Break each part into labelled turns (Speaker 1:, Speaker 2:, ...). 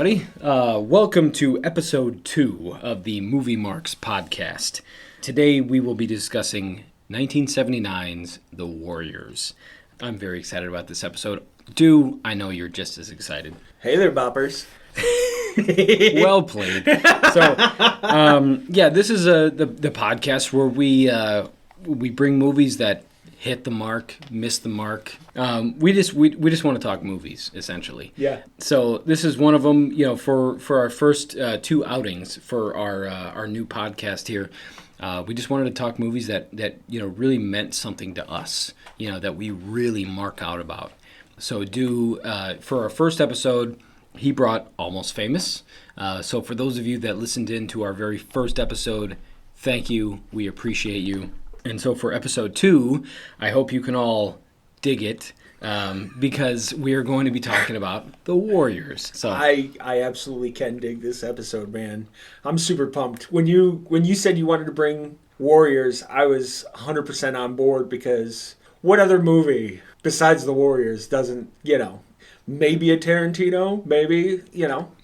Speaker 1: everybody. Welcome to episode 2 of the Movie Marks podcast. Today we will be discussing 1979's The Warriors. I'm very excited about this episode. I know you're just as excited.
Speaker 2: Hey there, boppers.
Speaker 1: Well played. So, this is the podcast where we bring movies that hit the mark, miss the mark. We just want to talk movies, essentially.
Speaker 2: Yeah.
Speaker 1: So this is one of them. You know, for our first 2 outings for our new podcast here, we just wanted to talk movies that really meant something to us. That we really mark out about. So for our first episode, he brought Almost Famous. So for those of you that listened in to our very first episode, thank you. We appreciate you. And so for episode 2, I hope you can all dig it because we are going to be talking about The Warriors. So
Speaker 2: I absolutely can dig this episode, man. I'm super pumped. When you said you wanted to bring Warriors, I was 100% on board because what other movie besides The Warriors doesn't, maybe a Tarantino, maybe.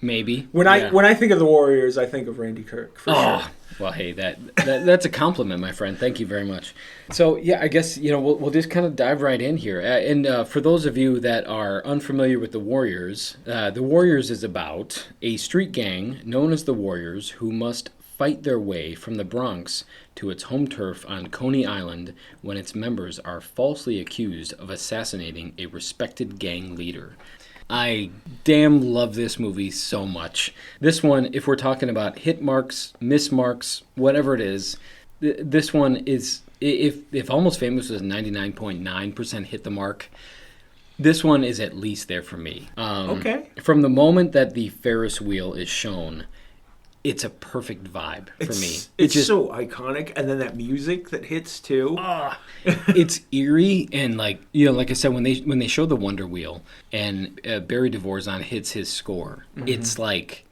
Speaker 1: Maybe.
Speaker 2: When I think of The Warriors, I think of Randy Kirk, for sure.
Speaker 1: Well, hey, that's a compliment, my friend. Thank you very much. So, yeah, I guess, we'll just kind of dive right in here. And for those of you that are unfamiliar with The Warriors is about a street gang known as The Warriors who must fight their way from the Bronx to its home turf on Coney Island when its members are falsely accused of assassinating a respected gang leader. I damn love this movie so much. This one, if we're talking about hit marks, miss marks, whatever it is, this one is, if Almost Famous was 99.9% hit the mark, this one is at least there for me.
Speaker 2: Okay.
Speaker 1: From the moment that the Ferris wheel is shown, it's a perfect vibe for me.
Speaker 2: It's just so iconic, and then that music that hits too.
Speaker 1: It's eerie, and like I said, when they show the Wonder Wheel and Barry Dvorak hits his score, it's like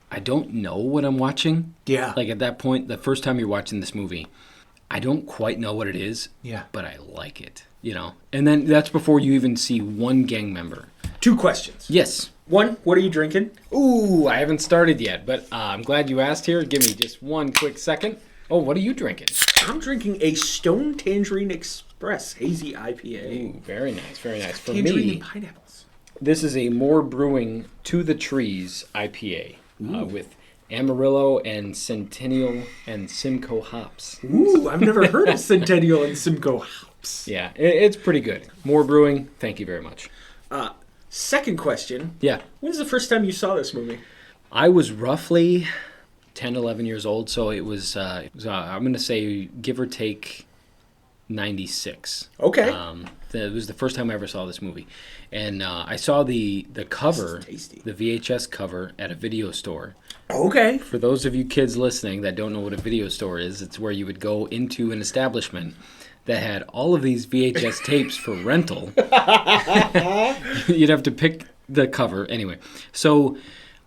Speaker 1: I don't know what I'm watching.
Speaker 2: Yeah.
Speaker 1: Like at that point, the first time you're watching this movie, I don't quite know what it is.
Speaker 2: Yeah.
Speaker 1: But I like it. And then that's before you even see one gang member.
Speaker 2: 2 questions.
Speaker 1: Yes.
Speaker 2: 1, what are you drinking?
Speaker 1: Ooh, I haven't started yet, but I'm glad you asked here. Give me just one quick second. Oh, what are you drinking?
Speaker 2: I'm drinking a Stone Tangerine Express Hazy IPA.
Speaker 1: Ooh, very nice, very nice. For
Speaker 2: Tangerine
Speaker 1: me,
Speaker 2: and pineapples.
Speaker 1: this is a More Brewing To The Trees IPA with Amarillo and Centennial and Simcoe hops.
Speaker 2: Ooh, I've never heard of Centennial and Simcoe hops.
Speaker 1: Yeah, it's pretty good. More Brewing, thank you very much.
Speaker 2: Second question.
Speaker 1: Yeah.
Speaker 2: When's the first time you saw this movie?
Speaker 1: I was roughly 10, 11 years old, so it was I'm going to say, give or take, 96.
Speaker 2: Okay.
Speaker 1: It was the first time I ever saw this movie. And I saw the cover, the VHS cover, at a video store.
Speaker 2: Okay.
Speaker 1: For those of you kids listening that don't know what a video store is, it's where you would go into an establishment that had all of these VHS tapes for rental. You'd have to pick the cover. Anyway, so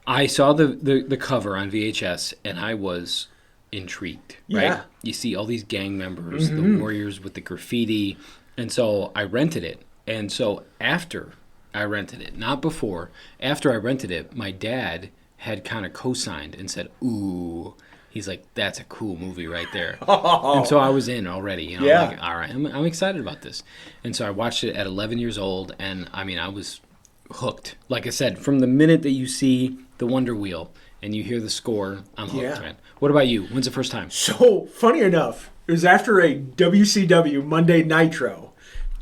Speaker 1: I saw the cover on VHS, and I was intrigued, right?
Speaker 2: Yeah.
Speaker 1: You see all these gang members, the Warriors with the graffiti, and so I rented it. And so after I rented it, not before, after I rented it, my dad had kind of co-signed and said, ooh, he's like, that's a cool movie right there. And so I was in already.
Speaker 2: Yeah.
Speaker 1: I'm like, all right, I'm excited about this. And so I watched it at 11 years old, and I mean, I was hooked. Like I said, from the minute that you see the Wonder Wheel and you hear the score, I'm hooked, man. What about you? When's the first time?
Speaker 2: So, funny enough, it was after a WCW Monday Nitro.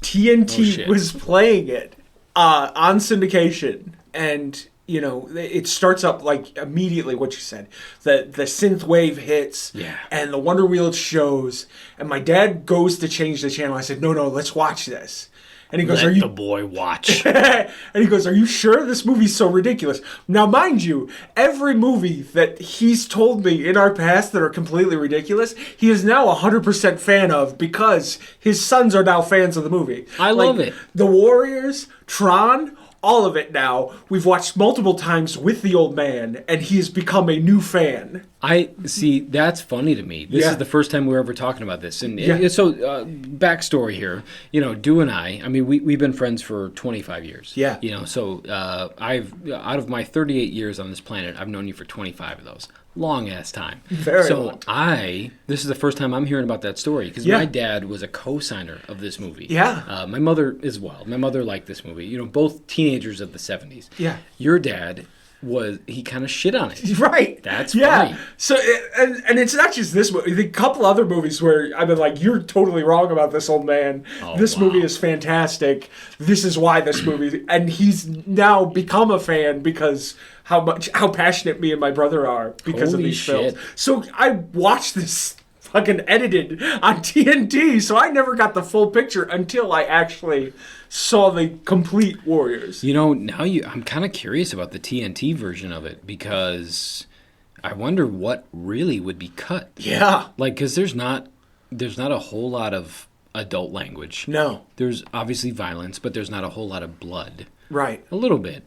Speaker 2: TNT was playing it on syndication, and it starts up like immediately what you said. The synth wave hits, and the Wonder Wheel shows, and my dad goes to change the channel. I said, no, let's watch this. And he goes,
Speaker 1: Let the boy watch.
Speaker 2: And he goes, are you sure this movie's so ridiculous? Now, mind you, every movie that he's told me in our past that are completely ridiculous, he is now 100% fan of because his sons are now fans of the movie.
Speaker 1: I love it.
Speaker 2: The Warriors, Tron, all of it now. We've watched multiple times with the old man, and he has become a new fan.
Speaker 1: I see. That's funny to me. This is the first time we're ever talking about this. And so, backstory here. Du and I mean, we've been friends for 25 years.
Speaker 2: Yeah.
Speaker 1: So I've out of my 38 years on this planet, I've known you for 25 of those. Long ass time.
Speaker 2: Very long.
Speaker 1: This is the first time I'm hearing about that story because my dad was a co-signer of this movie.
Speaker 2: Yeah.
Speaker 1: My mother as well. My mother liked this movie. Both teenagers of the 70s.
Speaker 2: Yeah.
Speaker 1: Your dad he kind of shit on it.
Speaker 2: Right.
Speaker 1: That's funny.
Speaker 2: So, and it's not just this movie. A couple other movies where I've been like, you're totally wrong about this, old man. This movie is fantastic. This is why this movie. And he's now become a fan because how passionate me and my brother are because of these films. So I watched this fucking edited on TNT, so I never got the full picture until I actually saw the complete Warriors.
Speaker 1: Now I'm kind of curious about the TNT version of it because I wonder what really would be cut.
Speaker 2: Yeah.
Speaker 1: Because there's not a whole lot of adult language.
Speaker 2: No.
Speaker 1: There's obviously violence, but there's not a whole lot of blood.
Speaker 2: Right.
Speaker 1: A little bit.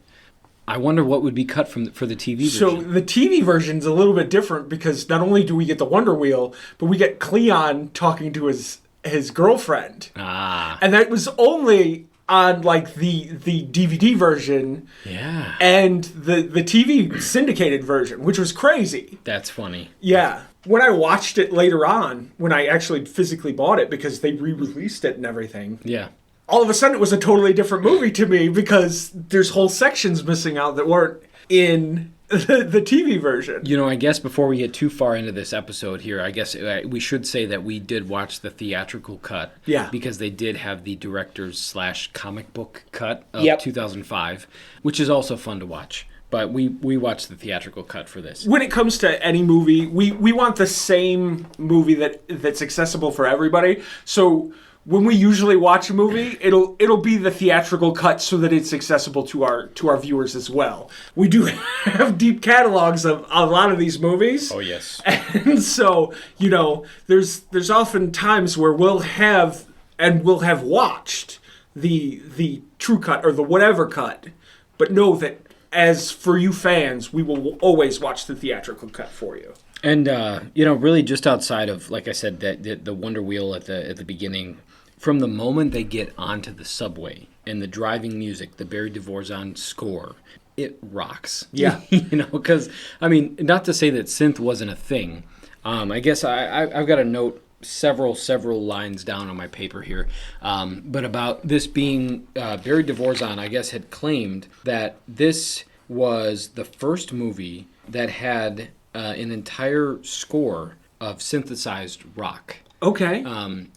Speaker 1: I wonder what would be cut for the TV version.
Speaker 2: So the TV version's a little bit different because not only do we get the Wonder Wheel, but we get Cleon talking to his girlfriend. And that was only on the DVD version.
Speaker 1: Yeah.
Speaker 2: And the TV syndicated version, which was crazy.
Speaker 1: That's funny.
Speaker 2: Yeah. When I watched it later on, when I actually physically bought it because they re-released it and everything.
Speaker 1: Yeah.
Speaker 2: All of a sudden it was a totally different movie to me because there's whole sections missing out that weren't in the TV version.
Speaker 1: I guess before we get too far into this episode here, I guess we should say that we did watch the theatrical cut.
Speaker 2: Yeah.
Speaker 1: Because they did have the director's / comic book cut of 2005, which is also fun to watch. But we watched the theatrical cut for this.
Speaker 2: When it comes to any movie, we want the same movie that's accessible for everybody. So when we usually watch a movie, it'll be the theatrical cut so that it's accessible to our viewers as well. We do have deep catalogs of a lot of these movies.
Speaker 1: Oh yes.
Speaker 2: And so, there's often times where we'll have watched the true cut or the whatever cut, but know that as for you fans, we will always watch the theatrical cut for you.
Speaker 1: And really just outside of, like I said, that the Wonder Wheel at the beginning, from the moment they get onto the subway and the driving music, the Barry Dvorak score, it rocks.
Speaker 2: Yeah.
Speaker 1: Because, not to say that synth wasn't a thing. I guess I've got a note several lines down on my paper here. But about this being, Barry Dvorak, I guess, had claimed that this was the first movie that had an entire score of synthesized rock.
Speaker 2: Okay.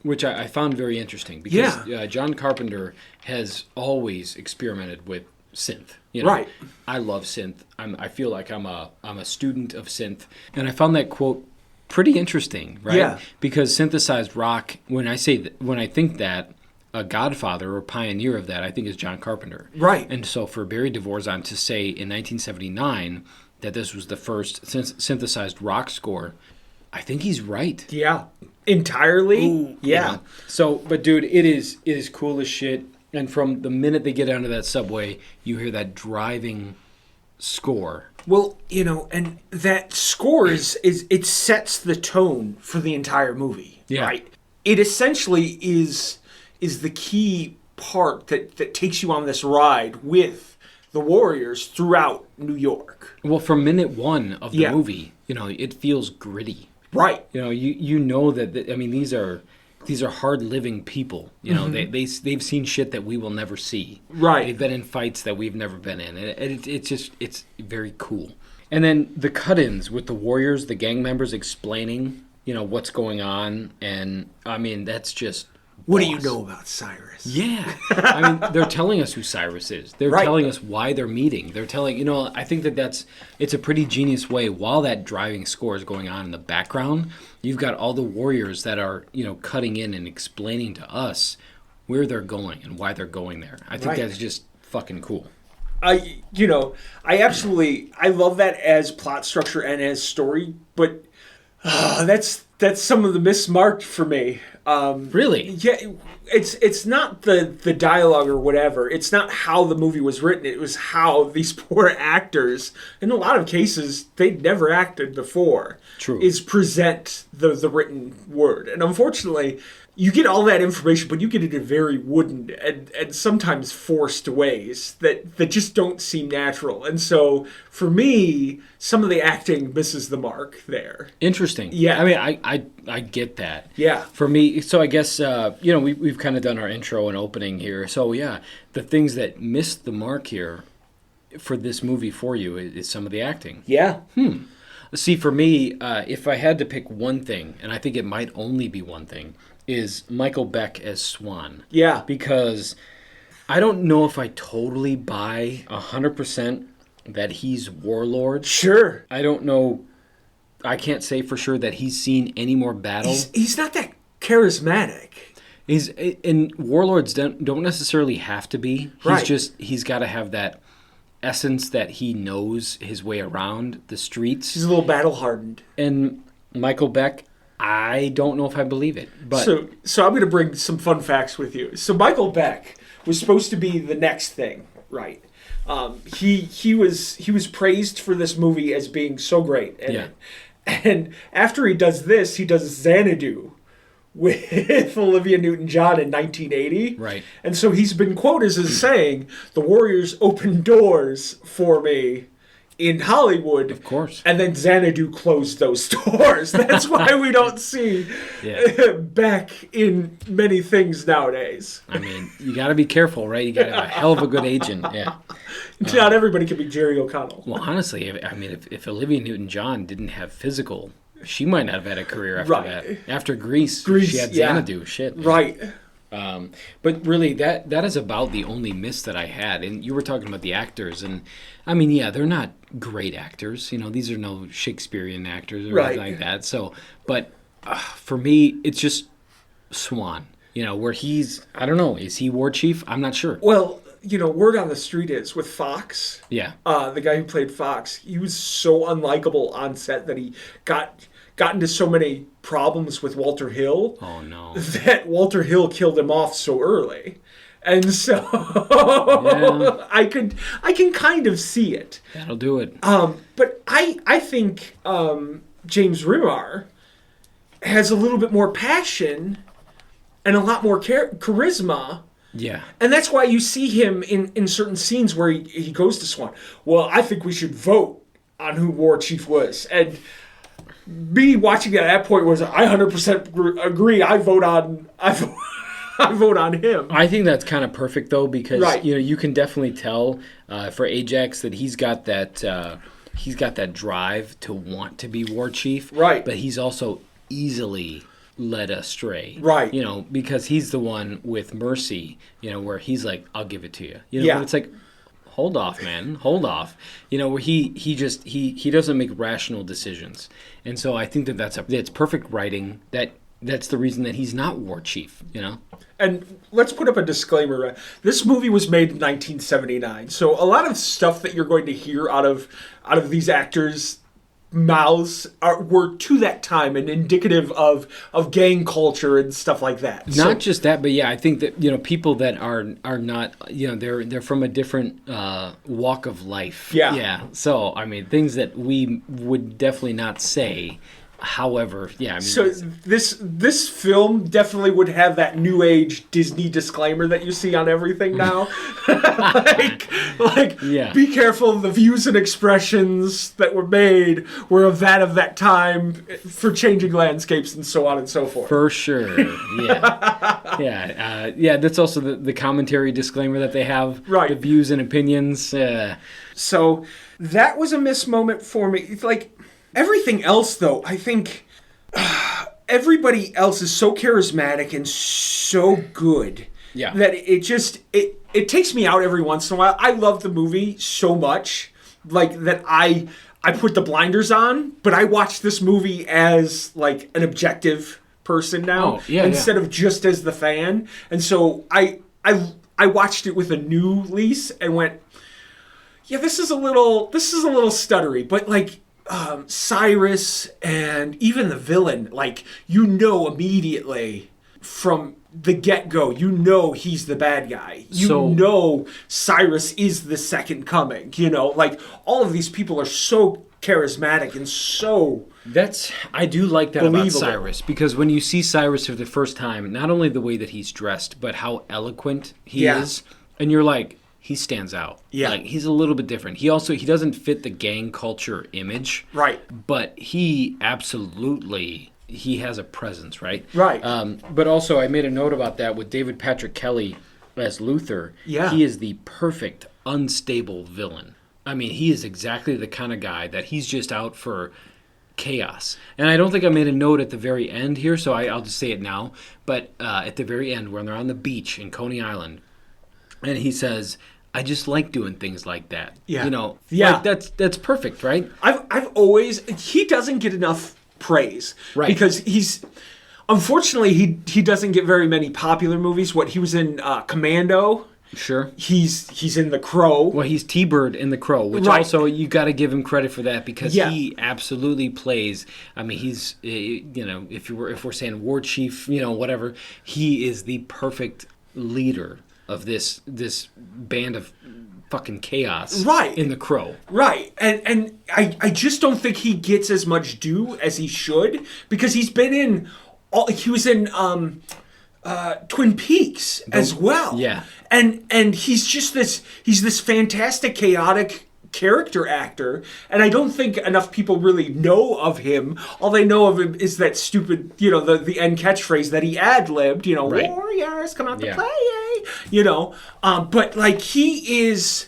Speaker 1: Which I found very interesting because John Carpenter has always experimented with synth.
Speaker 2: Right.
Speaker 1: I love synth. I feel like I'm a student of synth, and I found that quote pretty interesting, right?
Speaker 2: Yeah.
Speaker 1: Because synthesized rock, when I think that, a godfather or pioneer of that, I think is John Carpenter.
Speaker 2: Right.
Speaker 1: And so for Barry Dvorak to say in 1979 that this was the first synthesized rock score, I think he's right.
Speaker 2: Yeah. Entirely.
Speaker 1: Ooh,
Speaker 2: yeah.
Speaker 1: So, but dude, it is cool as shit. And from the minute they get onto that subway, you hear that driving score.
Speaker 2: Well, and that score is it sets the tone for the entire movie.
Speaker 1: Yeah.
Speaker 2: Right. It essentially is the key part that takes you on this ride with the Warriors throughout New York.
Speaker 1: Well, from minute one of the movie, it feels gritty.
Speaker 2: Right.
Speaker 1: You know that these are hard living people. They've seen shit that we will never see.
Speaker 2: Right.
Speaker 1: They've been in fights that we've never been in. And it's very cool. And then the cut-ins with the Warriors, the gang members explaining, what's going on, and that's just
Speaker 2: what do you know about Cyrus?
Speaker 1: Yeah. They're telling us who Cyrus is. They're telling us why they're meeting. They're telling, I think it's a pretty genius way. While that driving score is going on in the background, you've got all the Warriors that are, cutting in and explaining to us where they're going and why they're going there. I think that's just fucking cool.
Speaker 2: I love that as plot structure and as story, but that's some of the mismarked for me.
Speaker 1: Really?
Speaker 2: Yeah, it's not the dialogue or whatever. It's not how the movie was written. It was how these poor actors, in a lot of cases, they'd never acted before.
Speaker 1: True.
Speaker 2: Is present the written word. And unfortunately, you get all that information, but you get it in very wooden and sometimes forced ways that just don't seem natural. And so, for me, some of the acting misses the mark there.
Speaker 1: Interesting.
Speaker 2: Yeah.
Speaker 1: I mean, I get that.
Speaker 2: Yeah.
Speaker 1: For me, so I guess, we've kind of done our intro and opening here. So, yeah, the things that missed the mark here for this movie for you is some of the acting.
Speaker 2: Yeah.
Speaker 1: See, for me, if I had to pick one thing, and I think it might only be one thing, is Michael Beck as Swan.
Speaker 2: Yeah.
Speaker 1: Because I don't know if I totally buy 100% that he's Warlord.
Speaker 2: Sure.
Speaker 1: I don't know. I can't say for sure that he's seen any more battle.
Speaker 2: He's not that charismatic.
Speaker 1: And Warlords don't necessarily have to be. He's got to have that essence that he knows his way around the streets.
Speaker 2: He's a little battle hardened.
Speaker 1: And Michael Beck, I don't know if I believe it. But
Speaker 2: so I'm going to bring some fun facts with you. So Michael Beck was supposed to be the next thing, right? He was praised for this movie as being so great. And after he does this, he does Xanadu with Olivia Newton-John in 1980.
Speaker 1: Right.
Speaker 2: And so he's been quoted as saying, "The Warriors opened doors for me in Hollywood."
Speaker 1: Of course.
Speaker 2: And then Xanadu closed those doors. That's why we don't see Beck in many things nowadays.
Speaker 1: I mean, you got to be careful, right? You got to have a hell of a good agent. Yeah.
Speaker 2: Not everybody can be Jerry O'Connell.
Speaker 1: Well, honestly, if Olivia Newton-John didn't have physical, she might not have had a career after that. After Grease, she had Xanadu. Shit.
Speaker 2: Right.
Speaker 1: But really, that is about the only miss that I had. And you were talking about the actors, and I mean, yeah, they're not great actors. These are no Shakespearean actors or anything like that. So, but for me, it's just Swan. Where he's, I don't know, is he War Chief? I'm not sure.
Speaker 2: Well, word on the street is with Fox.
Speaker 1: Yeah.
Speaker 2: The guy who played Fox, he was so unlikable on set that he got into so many problems with Walter Hill.
Speaker 1: Oh no.
Speaker 2: That Walter Hill killed him off so early. And so I can kind of see it.
Speaker 1: That'll do it.
Speaker 2: But I think James Remar has a little bit more passion and a lot more charisma.
Speaker 1: Yeah.
Speaker 2: And that's why you see him in certain scenes where he goes to Swan. Well, I think we should vote on who War Chief was. And me watching it at that point was, I 100% agree. I vote on him.
Speaker 1: I think that's kind of perfect though, because you can definitely tell for Ajax that he's got that drive to want to be War Chief.
Speaker 2: Right.
Speaker 1: But he's also easily led astray.
Speaker 2: Right.
Speaker 1: Because he's the one with Mercy, where he's like, I'll give it to you. But it's like, hold off, man. Hold off. Where he doesn't make rational decisions. And so I think that's perfect writing. That's the reason that he's not War Chief,
Speaker 2: And let's put up a disclaimer. This movie was made in 1979. So a lot of stuff that you're going to hear out of these actors' mouths were to that time and indicative of gang culture and stuff like that.
Speaker 1: Not just that, but yeah, I think that people that are not they're from a different walk of life. Yeah. So I mean, things that we would definitely not say. However, yeah. I mean,
Speaker 2: so this film definitely would have that new age Disney disclaimer that you see on everything now. Be careful. The views and expressions that were made were of that time for changing landscapes and so on and so forth.
Speaker 1: For sure. Yeah. Yeah. That's also the commentary disclaimer that they have.
Speaker 2: Right.
Speaker 1: The views and opinions.
Speaker 2: So that was a miss moment for me. It's like. Everything else, though, I think everybody else is so charismatic and so good that it takes me out every once in a while. I love the movie so much, that I put the blinders on, but I watch this movie as an objective person now instead of just as the fan. And so I watched it with a new lease and went, yeah, this is a little stuttery, but Cyrus and even the villain, immediately from the get-go, you know he's the bad guy. You know Cyrus is the second coming. You know, like, all of these people are so charismatic and so
Speaker 1: I do like that
Speaker 2: believable
Speaker 1: about Cyrus, because when you see Cyrus for the first time, not only the way that he's dressed, but how eloquent he is, and you're like, he stands out.
Speaker 2: Yeah.
Speaker 1: Like, he's a little bit different. He doesn't fit the gang culture image.
Speaker 2: Right.
Speaker 1: But he absolutely, he has a presence, right?
Speaker 2: Right.
Speaker 1: But also, I made a note about that with David Patrick Kelly as Luther.
Speaker 2: Yeah.
Speaker 1: He is the perfect unstable villain. I mean, he is exactly the kind of guy that he's just out for chaos. And I don't think I made a note at the very end here, so I'll just say it now. But at the very end, when they're on the beach in Coney Island, and he says, I just like doing things like that.
Speaker 2: Yeah.
Speaker 1: You know,
Speaker 2: yeah.
Speaker 1: Like, that's perfect, right?
Speaker 2: I've always, he doesn't get enough praise.
Speaker 1: Right.
Speaker 2: Because unfortunately, he doesn't get very many popular movies. He was in Commando.
Speaker 1: Sure.
Speaker 2: He's in The Crow.
Speaker 1: Well, he's T-Bird in The Crow, which also you got to give him credit for that, because he absolutely plays. I mean, he's if we're saying war chief, whatever, he is the perfect leader of this band of fucking chaos.
Speaker 2: Right.
Speaker 1: In The Crow.
Speaker 2: Right. And I just don't think he gets as much due as he should, because he was in Twin Peaks as well.
Speaker 1: Yeah.
Speaker 2: And he's just this fantastic, chaotic character actor, and I don't think enough people really know of him. All they know of him is that stupid, the end catchphrase that he ad-libbed,
Speaker 1: right.
Speaker 2: Warriors come out to play, but like he is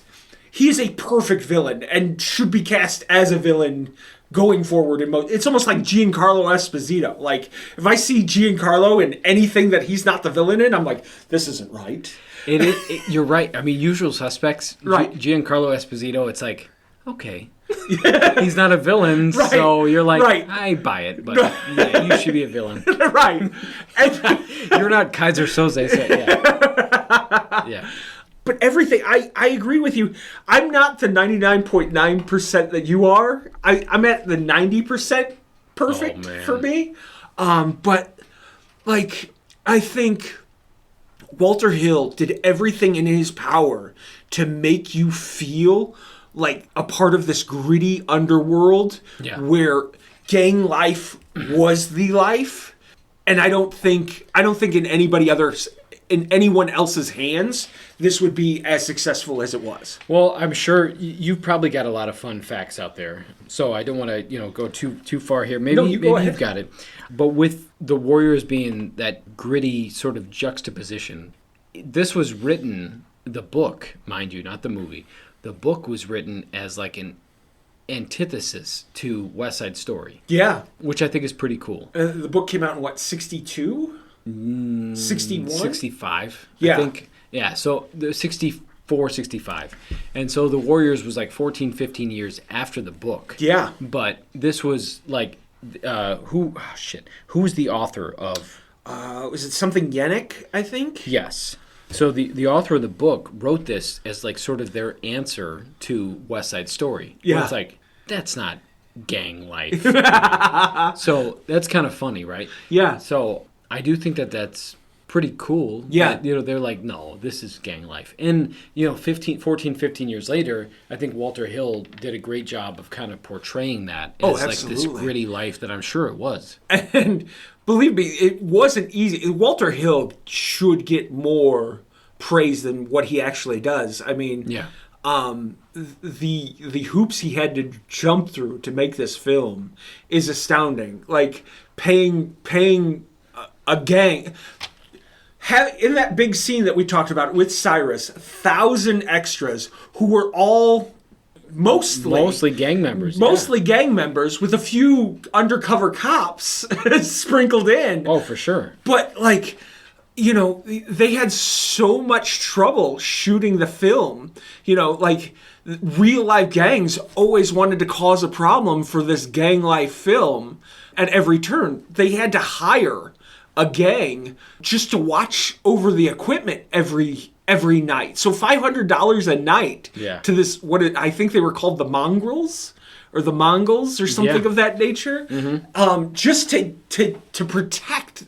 Speaker 2: a perfect villain and should be cast as a villain going forward. It's almost like Giancarlo Esposito. Like, if I see Giancarlo in anything that he's not the villain in, I'm like, this isn't right.
Speaker 1: You're right. I mean, Usual Suspects,
Speaker 2: right.
Speaker 1: Giancarlo Esposito, it's like, okay. He's not a villain, right. So you're like, right. I buy it, but yeah, you should be a villain.
Speaker 2: Right.
Speaker 1: You're not Kaiser Soze, so yeah. Yeah.
Speaker 2: But everything, I agree with you. I'm not the 99.9% that you are. I'm at the 90% perfect for me. But, like, I think Walter Hill did everything in his power to make you feel like a part of this gritty underworld where gang life was the life. And I don't think in anyone else's hands this would be as successful as it was.
Speaker 1: Well, I'm sure you've probably got a lot of fun facts out there, so I don't want to go too far here. Maybe you've got it. But with the Warriors being that gritty sort of juxtaposition, this was written, the book, mind you, not the movie. The book was written as like an antithesis to West Side Story.
Speaker 2: Yeah.
Speaker 1: Which I think is pretty cool.
Speaker 2: The book came out in what, 62? 61?
Speaker 1: 65,
Speaker 2: yeah.
Speaker 1: I think. Yeah, so the 64, 65. And so the Warriors was like 14, 15 years after the book.
Speaker 2: Yeah.
Speaker 1: But this was like, who was the author of?
Speaker 2: Was it something Yannick, I think?
Speaker 1: Yes. So the author of the book wrote this as like sort of their answer to West Side Story.
Speaker 2: Yeah.
Speaker 1: Where it's like, that's not gang life. So that's kind of funny, right?
Speaker 2: Yeah.
Speaker 1: So I do think that's pretty cool.
Speaker 2: Yeah.
Speaker 1: That, they're like, no, this is gang life. And, 14, 15 years later, I think Walter Hill did a great job of kind of portraying that as like this gritty life that I'm sure it was.
Speaker 2: And believe me, it wasn't easy. Walter Hill should get more praise than what he actually does. I mean, the hoops he had to jump through to make this film is astounding. Like paying a gang. In that big scene that we talked about with Cyrus, 1,000 extras who were all mostly gang members. Mostly gang members with a few undercover cops sprinkled in.
Speaker 1: Oh, for sure.
Speaker 2: But like, they had so much trouble shooting the film. Like real life gangs always wanted to cause a problem for this gang life film at every turn. They had to hire a gang just to watch over the equipment every night. So $500 a night to this, I think they were called the Mongrels or the Mongols or something of that nature. Mm-hmm. Just to protect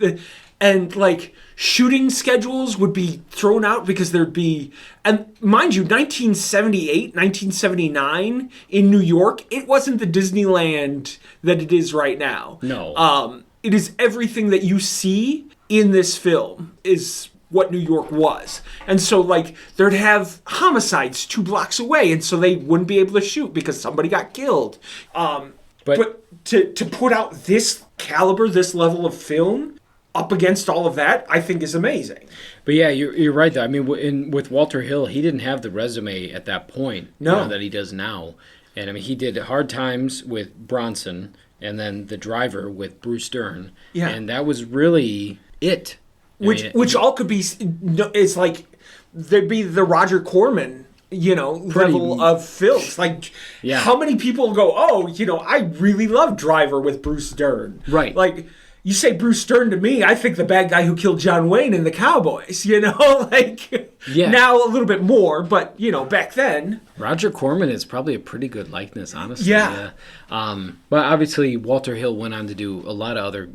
Speaker 2: And like shooting schedules would be thrown out because there'd be, and mind you, 1978, 1979 in New York, it wasn't the Disneyland that it is right now.
Speaker 1: No.
Speaker 2: It is everything that you see in this film is what New York was. And so like there'd have homicides 2 blocks away, and so they wouldn't be able to shoot because somebody got killed. But to put out this caliber, this level of film up against all of that, I think is amazing.
Speaker 1: But yeah, you're right though. I mean, with Walter Hill, he didn't have the resume at that point that he does now. And I mean, he did Hard Times with Bronson, and then The Driver with Bruce Dern.
Speaker 2: Yeah.
Speaker 1: And that was really it.
Speaker 2: Which all could be, it's like, there'd be the Roger Corman, level of films. Like, how many people go, I really love Driver with Bruce Dern.
Speaker 1: Right.
Speaker 2: Like, you say Bruce Dern to me, I think the bad guy who killed John Wayne in The Cowboys, Now a little bit more, but, back then.
Speaker 1: Roger Corman is probably a pretty good likeness, honestly.
Speaker 2: Yeah.
Speaker 1: But obviously, Walter Hill went on to do a lot of other,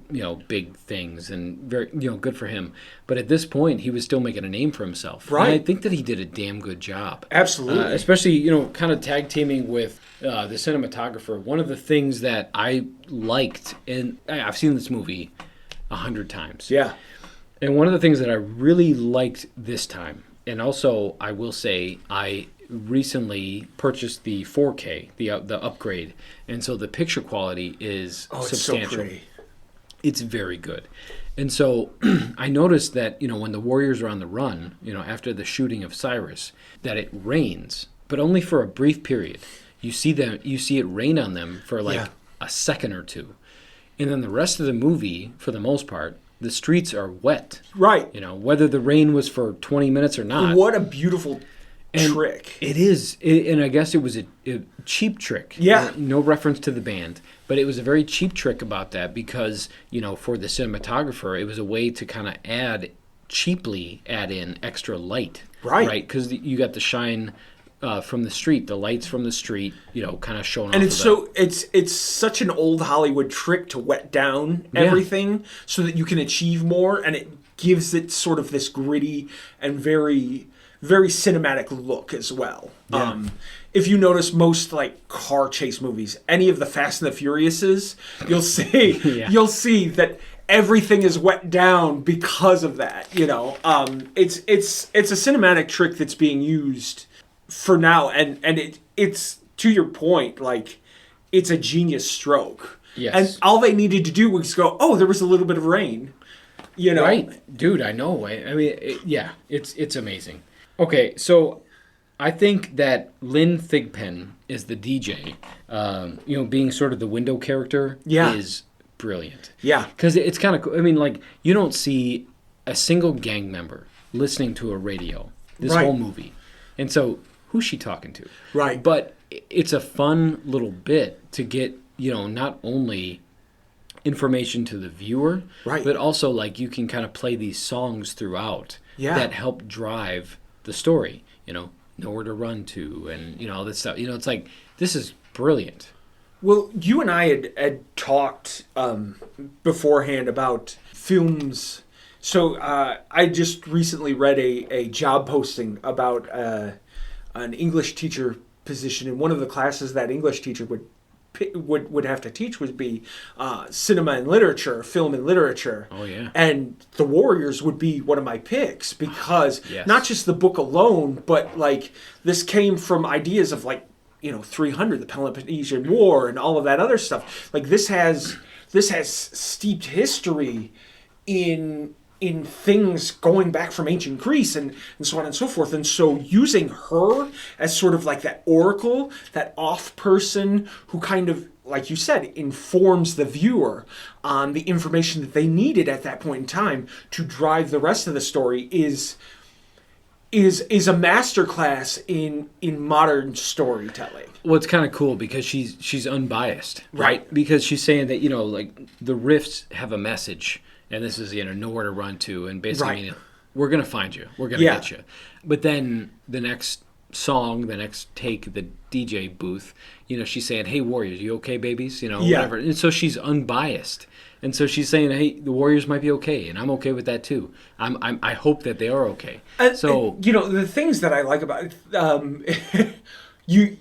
Speaker 1: big things, and very, good for him. But at this point, he was still making a name for himself.
Speaker 2: Right.
Speaker 1: And I think that he did a damn good job.
Speaker 2: Absolutely.
Speaker 1: Especially, kind of tag teaming with the cinematographer. One of the things that I liked, and I've seen this movie 100 times.
Speaker 2: Yeah.
Speaker 1: And one of the things that I really liked this time, and also I will say I recently purchased the 4K, the upgrade, and so the picture quality is substantial.
Speaker 2: It's so pretty.
Speaker 1: It's very good. And so I noticed that, when the Warriors are on the run, after the shooting of Cyrus, that it rains, but only for a brief period. You see it rain on them for a second or two. And then the rest of the movie, for the most part, the streets are wet.
Speaker 2: Right.
Speaker 1: Whether the rain was for 20 minutes or not.
Speaker 2: What a beautiful trick.
Speaker 1: It is. And I guess it was a cheap trick.
Speaker 2: Yeah.
Speaker 1: No reference to the band. But it was a very cheap trick about that because, for the cinematographer, it was a way to kind of cheaply add in extra light.
Speaker 2: Right.
Speaker 1: Right? Because you got the shine from the street, the lights from the street, kind of showing
Speaker 2: and
Speaker 1: off.
Speaker 2: And it's such an old Hollywood trick to wet down everything so that you can achieve more, and it gives it sort of this gritty and very, very cinematic look as well.
Speaker 1: Yeah.
Speaker 2: If you notice most like car chase movies, any of the Fast and the Furiouses, you'll see that everything is wet down because of that. It's a cinematic trick that's being used for now, and it's to your point, like it's a genius stroke.
Speaker 1: Yes.
Speaker 2: And all they needed to do was go, there was a little bit of rain.
Speaker 1: Right, dude. I know. I mean, it's amazing. Okay, so I think that Lynn Thigpen is the DJ. Being sort of the window character is brilliant.
Speaker 2: Yeah,
Speaker 1: because it's kind of cool. I mean, like you don't see a single gang member listening to a radio this whole movie, and so. Who's she talking to?
Speaker 2: Right.
Speaker 1: But it's a fun little bit to get, not only information to the viewer,
Speaker 2: right,
Speaker 1: but also like you can kind of play these songs throughout that help drive the story, Nowhere to Run To and, all this stuff. It's like, this is brilliant.
Speaker 2: Well, you and I had talked beforehand about films. So I just recently read a job posting about an English teacher position, and one of the classes that English teacher would have to teach would be cinema and literature, film and literature.
Speaker 1: Oh yeah. And
Speaker 2: The Warriors would be one of my picks because not just the book alone, but like this came from ideas of like 300, the Peloponnesian War, and all of that other stuff. Like this has steeped history in things going back from ancient Greece and so on and so forth. And so using her as sort of like that oracle, that off person who kind of, like you said, informs the viewer on the information that they needed at that point in time to drive the rest of the story is a masterclass in modern storytelling.
Speaker 1: Well, it's kind of cool because she's unbiased, right? Because she's saying that, like the riffs have a message. And this is, Nowhere to Run To. And basically, we're going to find you. We're going to get you. But then the next song, the next take, the DJ booth, she's saying, "Hey Warriors, you okay, babies?"
Speaker 2: Yeah.
Speaker 1: Whatever. And so she's unbiased. And so she's saying, "Hey, the Warriors might be okay, and I'm okay with that too. I hope that they are okay." So
Speaker 2: the things that I like about it, you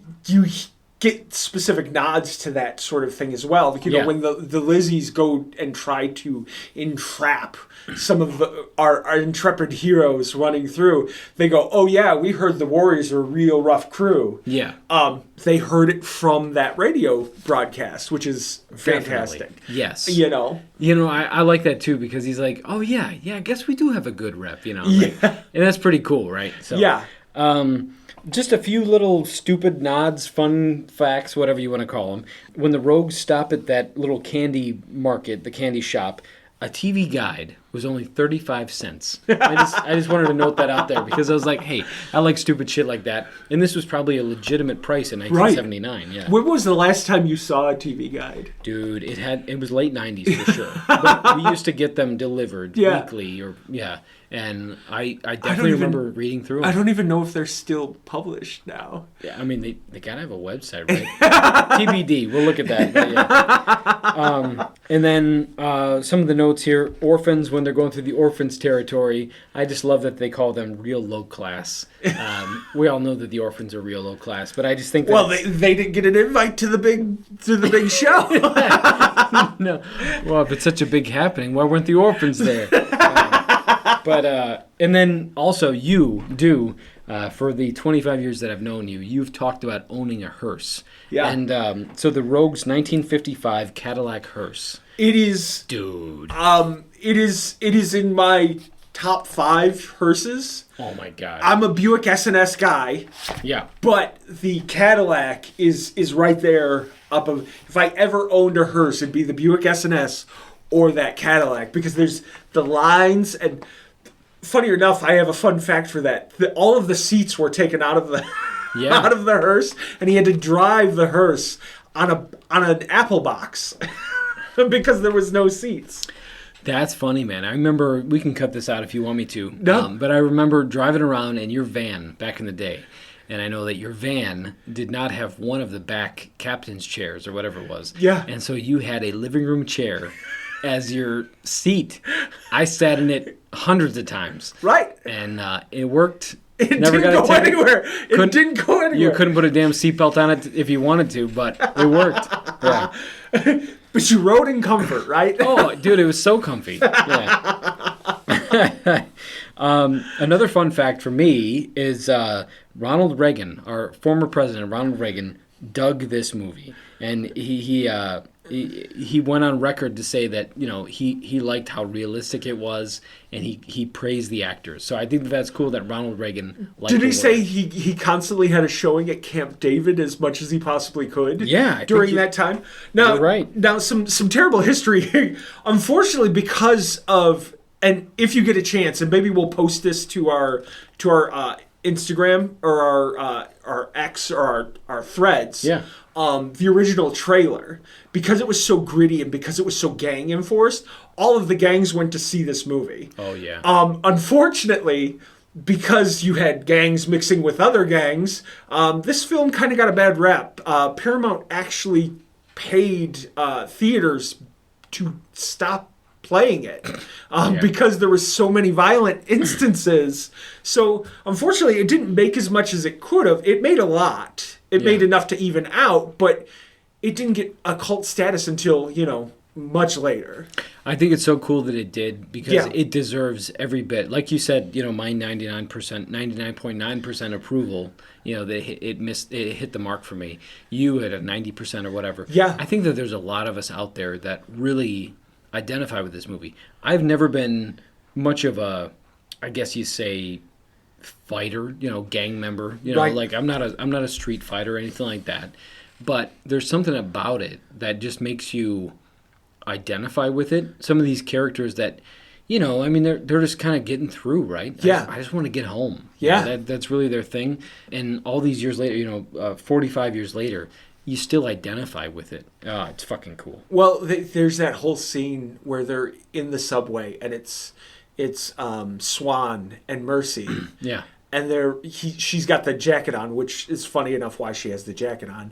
Speaker 2: get specific nods to that sort of thing as well. Like, when the Lizzies go and try to entrap some of our intrepid heroes running through, they go, "Oh yeah, we heard the Warriors are a real rough crew."
Speaker 1: Yeah.
Speaker 2: They heard it from that radio broadcast, which is fantastic.
Speaker 1: Definitely. Yes. I like that too, because he's like, "Oh yeah, I guess we do have a good rep,"
Speaker 2: Yeah.
Speaker 1: And that's pretty cool, right? So,
Speaker 2: yeah.
Speaker 1: Just a few little stupid nods, fun facts, whatever you want to call them. When the Rogues stop at that little candy market, the candy shop, a TV guide was only 35 cents. I just wanted to note that out there, because I was like, hey, I like stupid shit like that. And this was probably a legitimate price in 1979. Right. Yeah.
Speaker 2: When was the last time you saw a TV guide?
Speaker 1: Dude, it was late 90s for sure. But we used to get them delivered weekly and I definitely remember reading through them.
Speaker 2: I don't even know if they're still published now.
Speaker 1: Yeah, I mean, they gotta have a website, right? TBD, we'll look at that. But yeah. And then some of the notes here, orphans, when they're going through the orphans territory, I just love that they call them real low class. We all know that the orphans are real low class, but I just think that...
Speaker 2: Well, they didn't get an invite to the big show.
Speaker 1: No. Well, if it's such a big happening, why weren't the orphans there? And then also you do, for the 25 years that I've known you, you've talked about owning a hearse.
Speaker 2: Yeah.
Speaker 1: And so the Rogues 1955 Cadillac hearse.
Speaker 2: It is...
Speaker 1: Dude.
Speaker 2: It is in my top 5 hearses.
Speaker 1: Oh my God.
Speaker 2: I'm a Buick S&S guy.
Speaker 1: Yeah.
Speaker 2: But the Cadillac is right there up of... If I ever owned a hearse, it'd be the Buick S&S or that Cadillac, because there's the lines and... Funny enough, I have a fun fact for that. All of the seats were taken out of the out of the hearse, and he had to drive the hearse on an apple box because there was no seats.
Speaker 1: That's funny, man. I remember, we can cut this out if you want me to.
Speaker 2: No.
Speaker 1: But I remember driving around in your van back in the day. And I know that your van did not have one of the back captain's chairs or whatever it was.
Speaker 2: Yeah.
Speaker 1: And so you had a living room chair as your seat. I sat in it hundreds of times.
Speaker 2: Right.
Speaker 1: And it worked.
Speaker 2: It never didn't go anywhere. It didn't go anywhere.
Speaker 1: You couldn't put a damn seatbelt on it if you wanted to, but it worked. Yeah.
Speaker 2: But you rode in comfort, right?
Speaker 1: Oh, dude, it was so comfy. Yeah. Another fun fact for me is Ronald Reagan, our former president, Ronald Reagan, dug this movie. And he went on record to say that, he liked how realistic it was, and he praised the actors. So I think that's cool that Ronald Reagan liked it.
Speaker 2: Did he say he constantly had a showing at Camp David as much as he possibly could?
Speaker 1: Yeah.
Speaker 2: During that time? Now,
Speaker 1: you're right.
Speaker 2: Now, some terrible history. Unfortunately, because of, and if you get a chance, and maybe we'll post this to our Instagram or our X or our threads.
Speaker 1: Yeah.
Speaker 2: The original trailer, because it was so gritty and because it was so gang enforced, all of the gangs went to see this movie.
Speaker 1: Oh yeah.
Speaker 2: Unfortunately, because you had gangs mixing with other gangs, this film kind of got a bad rap. Paramount actually paid theaters to stop playing it because there were so many violent instances. So unfortunately, it didn't make as much as it could have. It made a lot. It made enough to even out, but it didn't get a cult status until, much later.
Speaker 1: I think it's so cool that it did, because it deserves every bit. Like you said, my 99.9% approval, it hit the mark for me. You had a 90% or whatever.
Speaker 2: Yeah.
Speaker 1: I think that there's a lot of us out there that really identify with this movie. I've never been much of a, I guess you say, fighter, gang member,
Speaker 2: right.
Speaker 1: Like I'm not a street fighter or anything like that, but there's something about it that just makes you identify with it. Some of these characters that, they're just kind of getting through, right?
Speaker 2: Yeah.
Speaker 1: I just want to get home.
Speaker 2: Yeah.
Speaker 1: That's really their thing. And all these years later, 45 years later, you still identify with it. It's fucking cool.
Speaker 2: Well, there's that whole scene where they're in the subway and it's Swan and Mercy.
Speaker 1: Yeah.
Speaker 2: and she's got the jacket on, which is funny enough why she has the jacket on.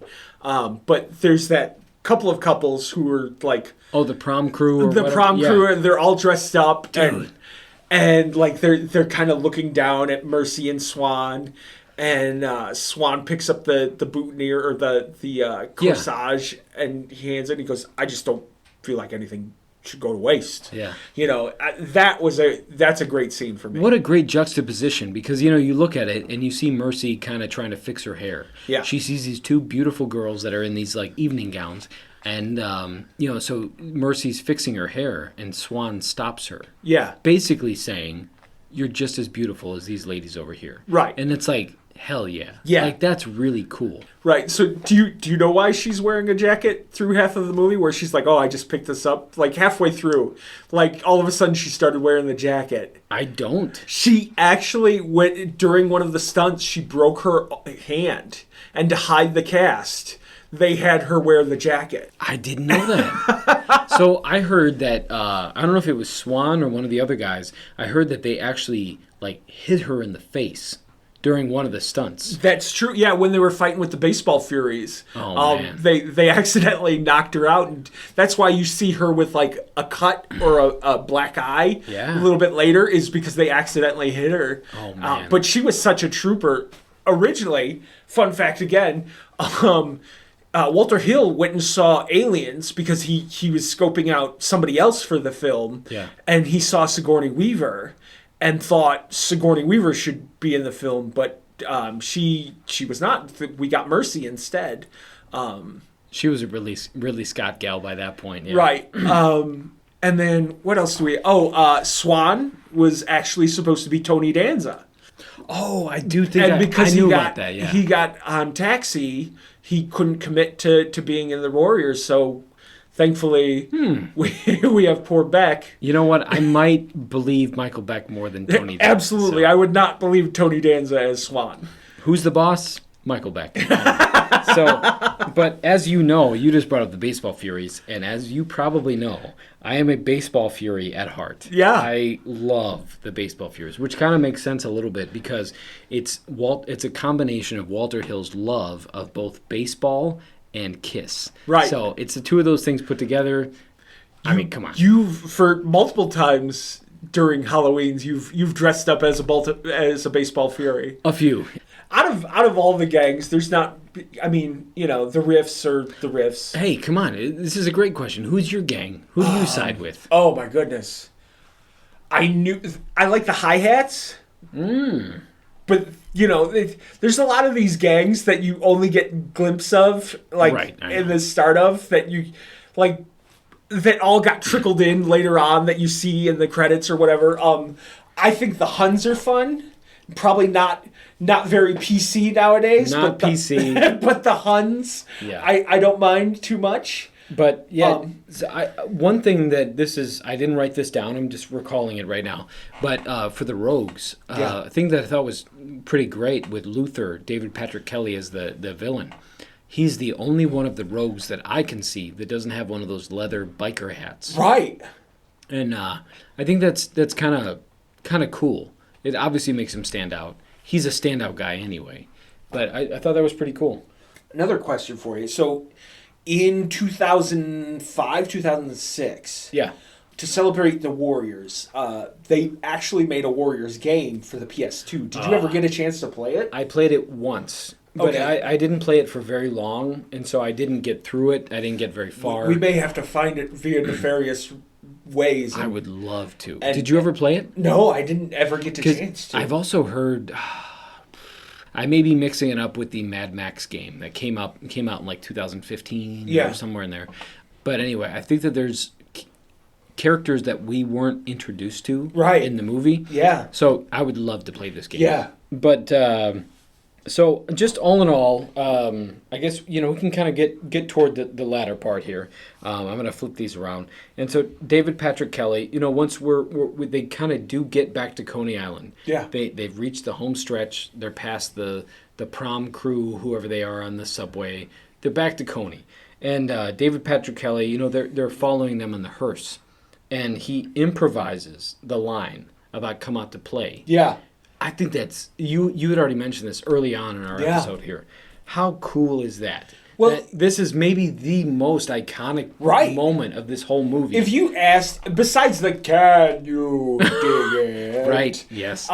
Speaker 2: But there's that couple of couples who are like,
Speaker 1: the prom crew,
Speaker 2: crew, and they're all dressed up, and like they're kind of looking down at Mercy and Swan. And Swan picks up the boutonniere or the corsage, and he hands it. And he goes, "I just don't feel like anything should go to waste."
Speaker 1: Yeah,
Speaker 2: that's a great scene for me.
Speaker 1: What a great juxtaposition, because you look at it and you see Mercy kind of trying to fix her hair.
Speaker 2: Yeah,
Speaker 1: she sees these two beautiful girls that are in these like evening gowns, and so Mercy's fixing her hair, and Swan stops her.
Speaker 2: Yeah,
Speaker 1: basically saying, "You're just as beautiful as these ladies over here."
Speaker 2: Right,
Speaker 1: and it's like, hell yeah.
Speaker 2: Yeah.
Speaker 1: Like, that's really cool.
Speaker 2: Right. So do you know why she's wearing a jacket through half of the movie, where she's like, "Oh, I just picked this up"? Like halfway through, like all of a sudden she started wearing the jacket.
Speaker 1: I don't.
Speaker 2: She actually went during one of the stunts, she broke her hand, and to hide the cast, they had her wear the jacket.
Speaker 1: I didn't know that. So I heard that, I don't know if it was Swan or one of the other guys, I heard that they actually like hit her in the face during one of the stunts.
Speaker 2: That's true. Yeah, when they were fighting with the baseball furies,
Speaker 1: man.
Speaker 2: they accidentally knocked her out, and that's why you see her with like a cut or a black eye.
Speaker 1: Yeah.
Speaker 2: A little bit later is because they accidentally hit her.
Speaker 1: Oh man!
Speaker 2: But she was such a trooper. Originally, fun fact again, Walter Hill went and saw Aliens because he was scoping out somebody else for the film.
Speaker 1: Yeah.
Speaker 2: And he saw Sigourney Weaver, and thought Sigourney Weaver should be in the film, but she was not. We got Mercy instead.
Speaker 1: She was a Ridley Scott gal by that point. Yeah.
Speaker 2: Right. And then what else do we... Swan was actually supposed to be Tony Danza.
Speaker 1: Oh, I do think
Speaker 2: and because
Speaker 1: I knew about that, yeah.
Speaker 2: He got on Taxi, he couldn't commit to being in the Warriors, so... Thankfully, we have poor Beck.
Speaker 1: You know what? I might believe Michael Beck more than Tony Danza.
Speaker 2: Absolutely. So. I would not believe Tony Danza as Swan.
Speaker 1: Who's the boss? Michael Beck. But as you know, you just brought up the baseball Furies, and as you probably know, I am a baseball Fury at heart.
Speaker 2: Yeah.
Speaker 1: I love the baseball Furies, which kind of makes sense a little bit because it's a combination of Walter Hill's love of both baseball and Kiss.
Speaker 2: Right.
Speaker 1: So it's the two of those things put together. I mean, come on.
Speaker 2: You've, for multiple times during Halloween's, you've dressed up as a baseball Fury.
Speaker 1: A few.
Speaker 2: Out of all the gangs, there's not... I mean, the riffs are the riffs.
Speaker 1: Hey, come on. This is a great question. Who's your gang? Who do you side with?
Speaker 2: Oh, my goodness. I like the hi-hats. But, there's a lot of these gangs that you only get glimpse of, like,
Speaker 1: right,
Speaker 2: in the start of, that you, like, that all got trickled in later on that you see in the credits or whatever. I think the Huns are fun. Probably not very PC nowadays.
Speaker 1: Not PC.
Speaker 2: But the Huns,
Speaker 1: yeah.
Speaker 2: I don't mind too much.
Speaker 1: But yeah, one thing that I didn't write this down, I'm just recalling it right now. But for the Rogues, a thing that I thought was pretty great with Luther, David Patrick Kelly as the villain. He's the only one of the Rogues that I can see that doesn't have one of those leather biker hats.
Speaker 2: Right.
Speaker 1: And I think that's kind of cool. It obviously makes him stand out. He's a standout guy anyway. But I thought that was pretty cool.
Speaker 2: Another question for you. So... in 2005, 2006, to celebrate the Warriors, they actually made a Warriors game for the PS2. Did you ever get a chance to play it?
Speaker 1: I played it once, but I didn't play it for very long, and so I didn't get through it. I didn't get very far.
Speaker 2: We may have to find it via nefarious ways.
Speaker 1: I would love to. Did you ever play it?
Speaker 2: No, I didn't ever get the chance to.
Speaker 1: I've also heard... I may be mixing it up with the Mad Max game that came out in like 2015 or somewhere in there. But anyway, I think that there's characters that we weren't introduced to in the movie.
Speaker 2: Yeah.
Speaker 1: So I would love to play this game.
Speaker 2: Yeah.
Speaker 1: But so just all in all, I guess we can kind of get toward the latter part here. I'm going to flip these around. And so David Patrick Kelly, once they kind of do get back to Coney Island.
Speaker 2: Yeah.
Speaker 1: They've reached the home stretch. They're past the prom crew, whoever they are on the subway. They're back to Coney. And David Patrick Kelly, they're following them in the hearse. And he improvises the line about come out to play.
Speaker 2: Yeah.
Speaker 1: I think that's you had already mentioned this early on in our episode here. How cool is that?
Speaker 2: Well,
Speaker 1: this is maybe the most iconic moment of this whole movie.
Speaker 2: If you asked, besides the "Can you dig it?"
Speaker 1: Right. Yes.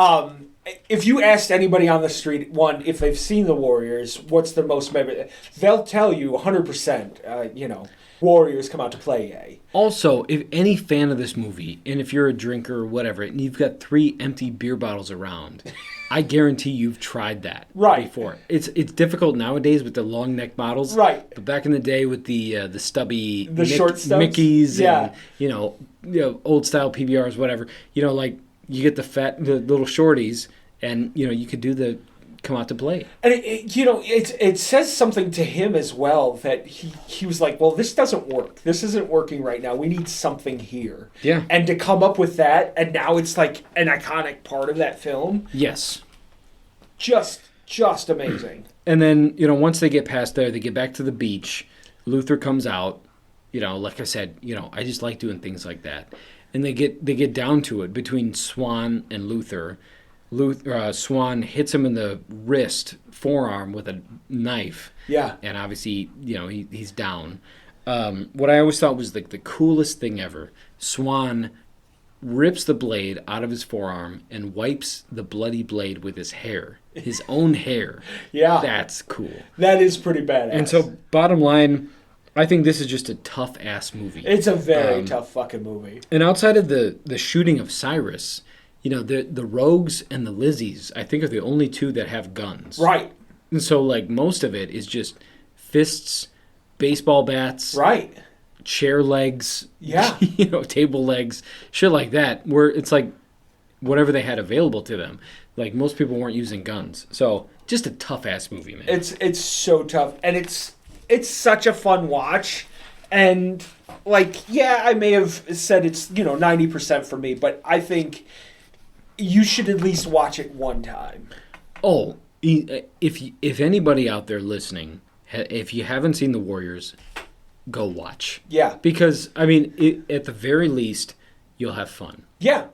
Speaker 2: If you asked anybody on the street, if they've seen the Warriors, what's their most memorable, they'll tell you 100%. Warriors come out to play. Yay.
Speaker 1: Also, if any fan of this movie, and if you're a drinker or whatever, and you've got 3 empty beer bottles around, I guarantee you've tried that before. It's difficult nowadays with the long neck models,
Speaker 2: right?
Speaker 1: But back in the day with the stubby,
Speaker 2: short stubs,
Speaker 1: Mickeys, and old style PBRs, whatever. Like you get the little shorties, and you could do the come out to play.
Speaker 2: And it says something to him as well that he was like, well, this doesn't work. This isn't working right now. We need something here.
Speaker 1: Yeah.
Speaker 2: And to come up with that, and now it's like an iconic part of that film.
Speaker 1: Yes.
Speaker 2: Just amazing.
Speaker 1: And then, once they get past there, they get back to the beach. Luther comes out. Like I said, I just like doing things like that. And they get down to it between Swan and Luther. Swan hits him in the forearm with a knife.
Speaker 2: Yeah.
Speaker 1: And obviously, he's down. What I always thought was the coolest thing ever. Swan rips the blade out of his forearm and wipes the bloody blade with his hair. His own hair.
Speaker 2: Yeah.
Speaker 1: That's cool.
Speaker 2: That is pretty badass.
Speaker 1: And so, bottom line, I think this is just a tough-ass movie.
Speaker 2: It's a very tough fucking movie.
Speaker 1: And outside of the shooting of Cyrus, the Rogues and the Lizzies, I think, are the only 2 that have guns.
Speaker 2: Right.
Speaker 1: And so, most of it is just fists, baseball bats,
Speaker 2: right,
Speaker 1: chair legs,
Speaker 2: yeah,
Speaker 1: table legs, shit like that, where it's like whatever they had available to them. Like, most people weren't using guns. So, just a tough-ass movie, man.
Speaker 2: It's so tough. And it's such a fun watch. And, I may have said it's, 90% for me, but I think you should at least watch it one time.
Speaker 1: Oh, if anybody out there listening, if you haven't seen The Warriors, go watch.
Speaker 2: Yeah.
Speaker 1: Because, at the very least, you'll have fun.
Speaker 2: Yeah.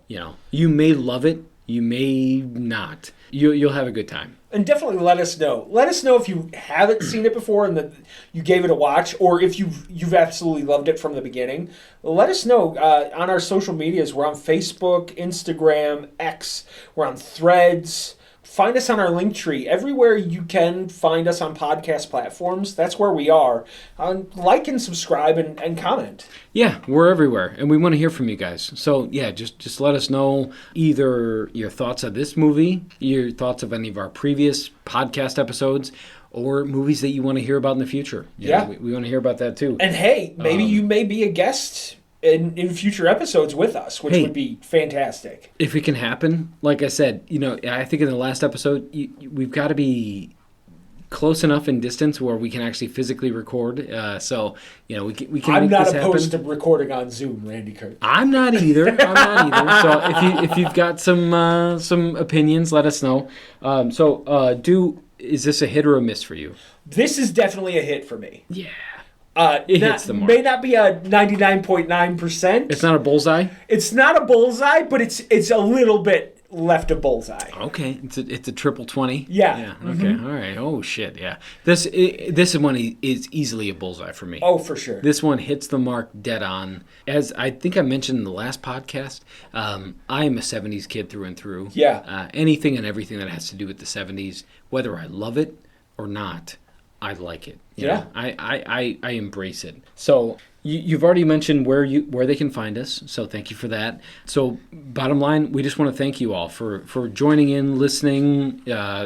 Speaker 1: You may love it. You may not. You'll have a good time.
Speaker 2: And definitely let us know. Let us know if you haven't seen it before and that you gave it a watch, or if you've absolutely loved it from the beginning. Let us know on our social medias. We're on Facebook, Instagram, X. We're on Threads. Find us on our link tree. Everywhere you can find us on podcast platforms, that's where we are. Like and subscribe and comment.
Speaker 1: Yeah, we're everywhere, and we want to hear from you guys. So, yeah, just let us know either your thoughts on this movie, your thoughts of any of our previous podcast episodes, or movies that you want to hear about in the future. We want to hear about that, too.
Speaker 2: And, hey, maybe you may be a guest in future episodes with us, which would be fantastic.
Speaker 1: If it can happen, like I said, I think in the last episode, we've got to be close enough in distance where we can actually physically record. We can
Speaker 2: I'm
Speaker 1: make
Speaker 2: not
Speaker 1: this
Speaker 2: opposed
Speaker 1: happen.
Speaker 2: to recording on Zoom, Randy Kurt.
Speaker 1: I'm not either. So if you've got some opinions, let us know. Is this a hit or a miss for you?
Speaker 2: This is definitely a hit for me.
Speaker 1: Yeah. It hits the mark.
Speaker 2: May not be a 99.9%.
Speaker 1: It's not a bullseye?
Speaker 2: It's not a bullseye, but it's a little bit left of bullseye.
Speaker 1: Okay. It's a triple 20?
Speaker 2: Yeah.
Speaker 1: Okay. All right. Oh, shit. Yeah. This one is easily a bullseye for me.
Speaker 2: Oh, for sure.
Speaker 1: This one hits the mark dead on. As I think I mentioned in the last podcast, I am a 70s kid through and through.
Speaker 2: Yeah.
Speaker 1: Anything and everything that has to do with the 70s, whether I love it or not, I like it. You know? I embrace it. So you've already mentioned where they can find us. So thank you for that. So bottom line, we just want to thank you all for joining in, listening,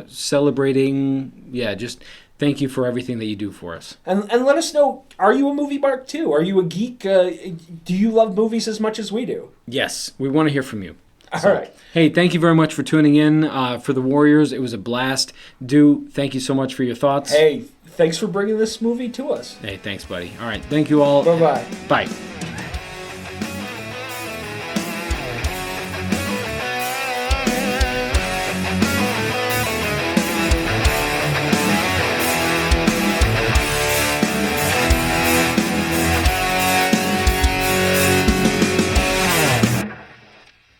Speaker 1: celebrating. Yeah, just thank you for everything that you do for us.
Speaker 2: And let us know, are you a movie mark too? Are you a geek? Do you love movies as much as we do?
Speaker 1: Yes, we want to hear from you.
Speaker 2: All right.
Speaker 1: Hey, thank you very much for tuning in for The Warriors. It was a blast. Thank you so much for your thoughts.
Speaker 2: Hey, thanks for bringing this movie to us.
Speaker 1: Hey, thanks, buddy. All right. Thank you all.
Speaker 2: Bye-bye.
Speaker 1: Bye.